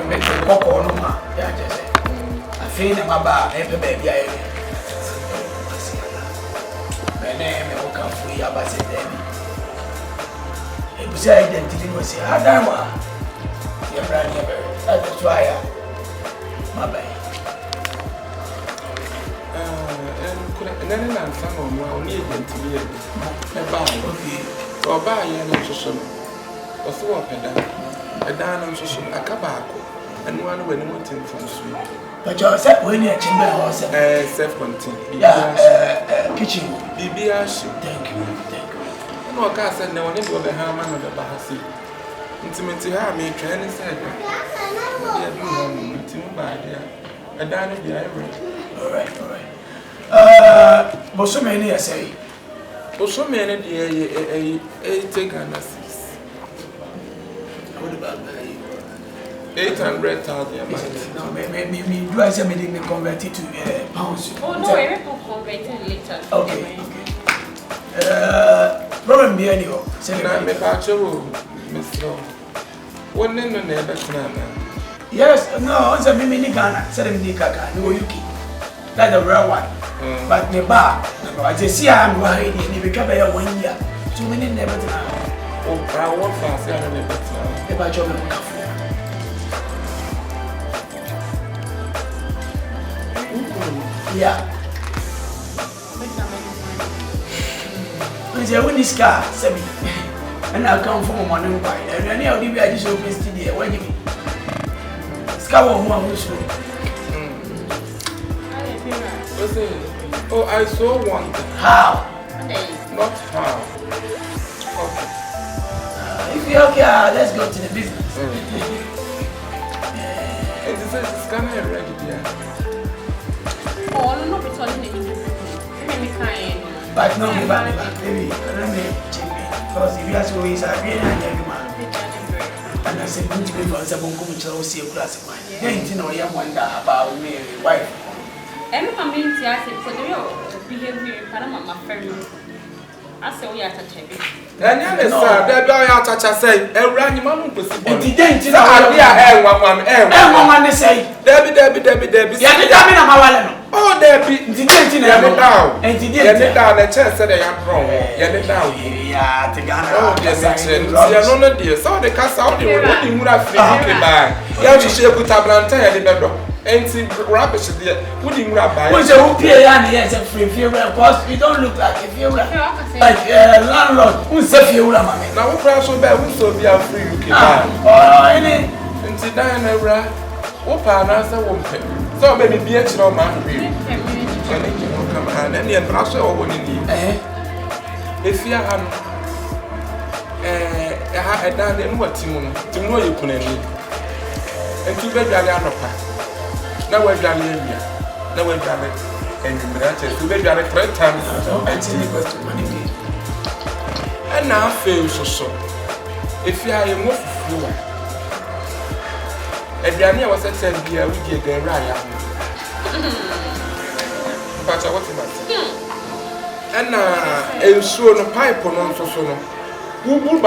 make a cocoa no ma. Yeah, just I feel in my bar, every baby. My name is Okafu Yabase Baby. It was identity was here. I don't want your brand new. That's why my bad. And then I'm some more near identity. Or buy a social or so up and down. A down on social, a cabaco, and one when you want in from sweet. But you're set when you're chamber or self-contained. Yeah, kitchen. BBS, thank you, thank you. No, I can't send no one into the Haman of the Bahasi. Intimately, I may try and say, yeah, do home, by dear. A down of the ivory. All right. But so many I say. But so many a take an assist. What about 800,000. No, maybe do I say me convert it to pounds? Oh no, I will convert it later. Okay. Problem be anyhow. Say I me pacho, Mr. One in the neighbor. Yes, no, it's a mini Ghana, 70 Kaka, no Yuki. That's the real one. But me bar, I just see I'm worried and you become a 1 year. 2 minutes never now. Oh, I want fast, I never know. About your coffee. Yeah. Because I win this car, Sammy. And I come from morning by. And I know I just open studio. What do you mean? Scour one who's oh, I saw one. How? Not how. Okay. If you're okay, let's go to the business. And this is kind of ready there. Oh, no, it's only the but no, maybe let me check me. Because if you ask me, it's a real man. And I said, going to be for someone coming to see a class of mine. Then you know, you wonder about me, wife. And I mean, I said, for the real behavior in Panama, my friend. I say, we are touching. And yes, sir, that boy out touch us say, a random man was didn't say, Debbie. Oh, Debbie, didn't down. And didn't down a chance that I am wrong. Yeah, the Ghana. Oh, yes, dear. So the cast out the would have free by. Yeah, she should put a blanter and the bedroom. And see, rubbish there. Wouldn't rabbi. Who's a whoopie and yes, a free fuel because you don't look like a fuel. Like landlord, who's a fuel, mammy. Now, what crash will be so be a free UK. Oh, any. And sit down and ride. Open answer won't pay. So maybe be a child man. And you will come and any brush or one in the if you have a done and what to know you put in and to bed now we're done here. Now we're done it. And you branches to bed 3 times. And now fail so. If you are a move floor, and Yanni was a 10 beer, we get the Raya. But I want to and so no pipe on so no. Who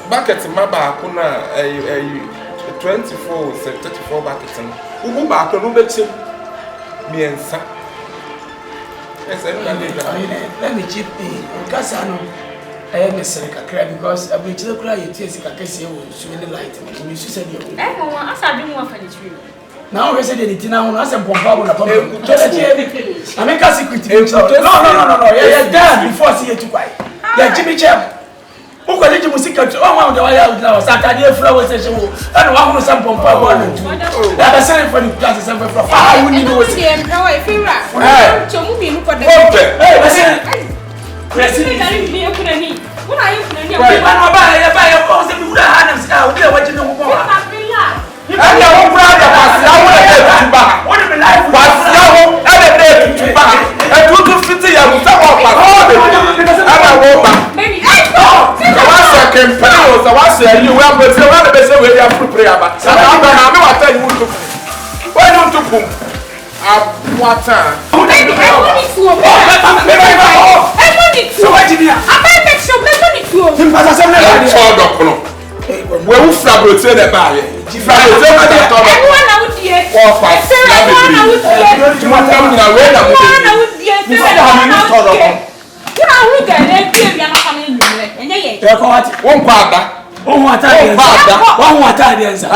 bucket in my back on a 24 34 buckets. Who back on Ubet me and son. Let me chip in. Cassano, I am a secret because I will tell you, you taste a case you will swing the light. You said you. I said, you want for the tree. Now we said it now, I said, Pompa, I make a secret. No. You're done before see you to buy. Yeah, Jimmy Chap. Who can you music to all the way out now? Saturday flower session and one who some Pompa. I said for the classes and for 5 when you know what's the emperor. If you are to move in for the President, what are you doing? I'm buy a post and would have hands out there. What you know more? I'm your brother. What if life was now? Every day to back and 250 and some of my I can pronounce the one say you will be the one that say we have to pray about. So I'm going to tell you to why don't you come? What time? I want it to so what did you? I make sure money to him. we wu fra brote na ba ye fra brote ma ta to everyone na wo die o fa everyone na wo die tu ma tam na we na mo die everyone na wo die kuna hu ga le tie bia na fa me nyure enye ye e ko wati won kwa ada won wata de won wata de nsa